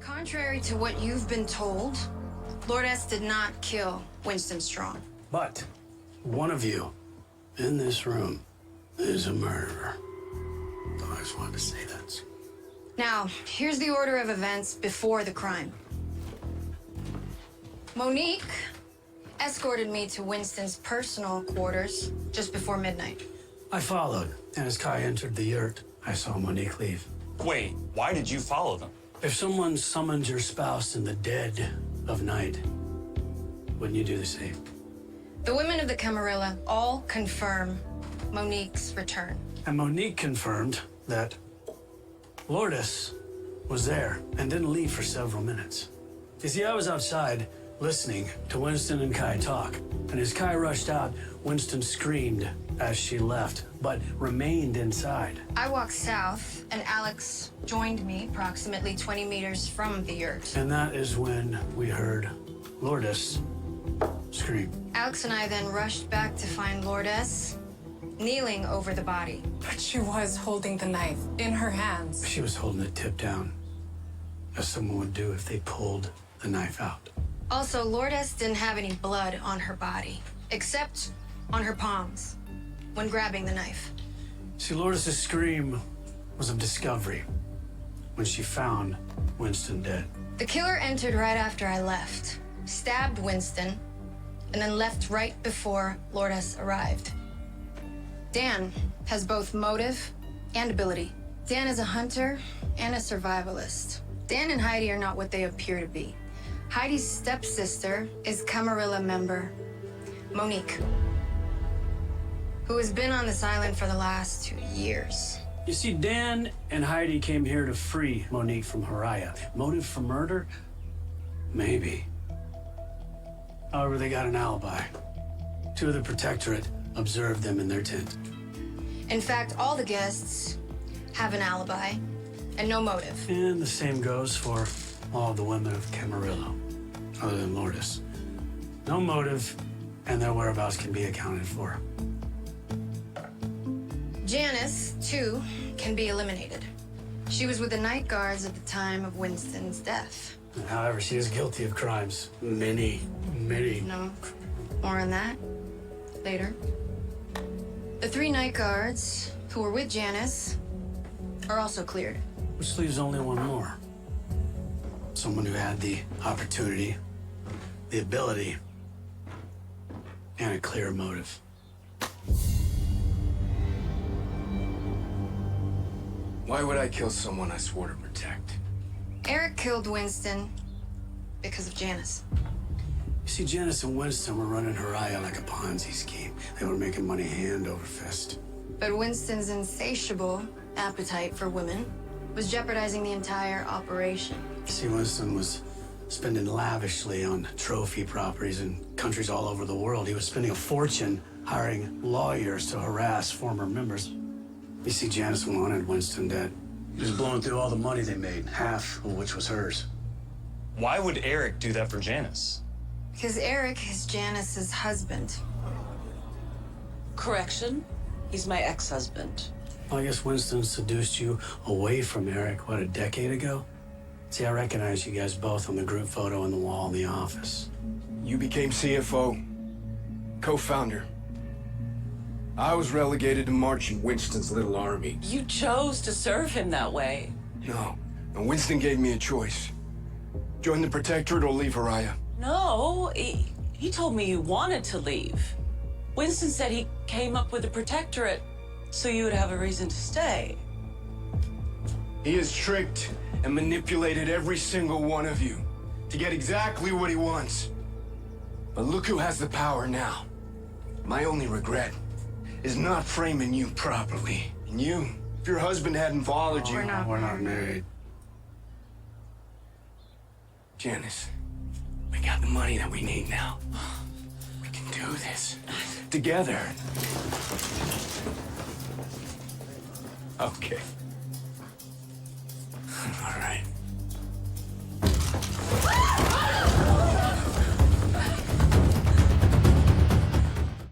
Contrary to what you've been told, Lord S did not kill Winston Strong. But one of you in this room is a murderer. I just wanted to say that. Now, here's the order of events before the crime. Monique escorted me to Winston's personal quarters just before midnight. I followed, and as Kai entered the yurt, I saw Monique leave. Wait, why did you follow them? If someone summoned your spouse in the dead of night, wouldn't you do the same? The women of the Camarilla all confirm Monique's return. And Monique confirmed that Lourdes was there and didn't leave for several minutes. You see, I was outside listening to Winston and Kai talk, and as Kai rushed out, Winston screamed as she left, but remained inside. I walked south, and Alex joined me approximately 20 meters from the yurt. And that is when we heard Lourdes scream. Alex and I then rushed back to find Lourdes kneeling over the body. But she was holding the knife in her hands. She was holding it tipped down, as someone would do if they pulled the knife out. Also, Lourdes didn't have any blood on her body, except on her palms when grabbing the knife. See, Lourdes' scream was of discovery when she found Winston dead. The killer entered right after I left, stabbed Winston, and then left right before Lourdes arrived. Dan has both motive and ability. Dan is a hunter and a survivalist. Dan and Heidi are not what they appear to be. Heidi's stepsister is Camarilla member Monique, who has been on this island for the last 2 years. You see, Dan and Heidi came here to free Monique from Haraya. Motive for murder? Maybe. However, they got an alibi. Two of the Protectorate observed them in their tent. In fact, all the guests have an alibi and no motive. And the same goes for all of the women of Camarillo, other than Lourdes. No motive, and their whereabouts can be accounted for. Janice, too, can be eliminated. She was with the night guards at the time of Winston's death. However, she is guilty of crimes. Many. No, more on that later. The 3 night guards who were with Janice are also cleared. Which leaves only one more. Someone who had the opportunity, the ability, and a clear motive. Why would I kill someone I swore to protect? Eric killed Winston because of Janice. You see, Janice and Winston were running Haraya like a Ponzi scheme. They were making money hand over fist. But Winston's insatiable appetite for women was jeopardizing the entire operation. See, Winston was spending lavishly on trophy properties in countries all over the world. He was spending a fortune hiring lawyers to harass former members. You see, Janice wanted Winston dead. He was blowing through all the money they made, half of which was hers. Why would Eric do that for Janice? Because Eric is Janice's husband. Correction, he's my ex-husband. Well, I guess Winston seduced you away from Eric, what, a decade ago? See, I recognize you guys both on the group photo on the wall in the office. You became CFO, co-founder. I was relegated to march in Winston's little army. You chose to serve him that way. No, and Winston gave me a choice. Join the Protectorate or leave Haraya. No, he told me you wanted to leave. Winston said he came up with the Protectorate so you would have a reason to stay. He has tricked and manipulated every single one of you to get exactly what he wants. But look who has the power now. My only regret is not framing you properly. And you, if your husband hadn't followed you... We're not married. Janice, we got the money that we need now. We can do this together. Okay.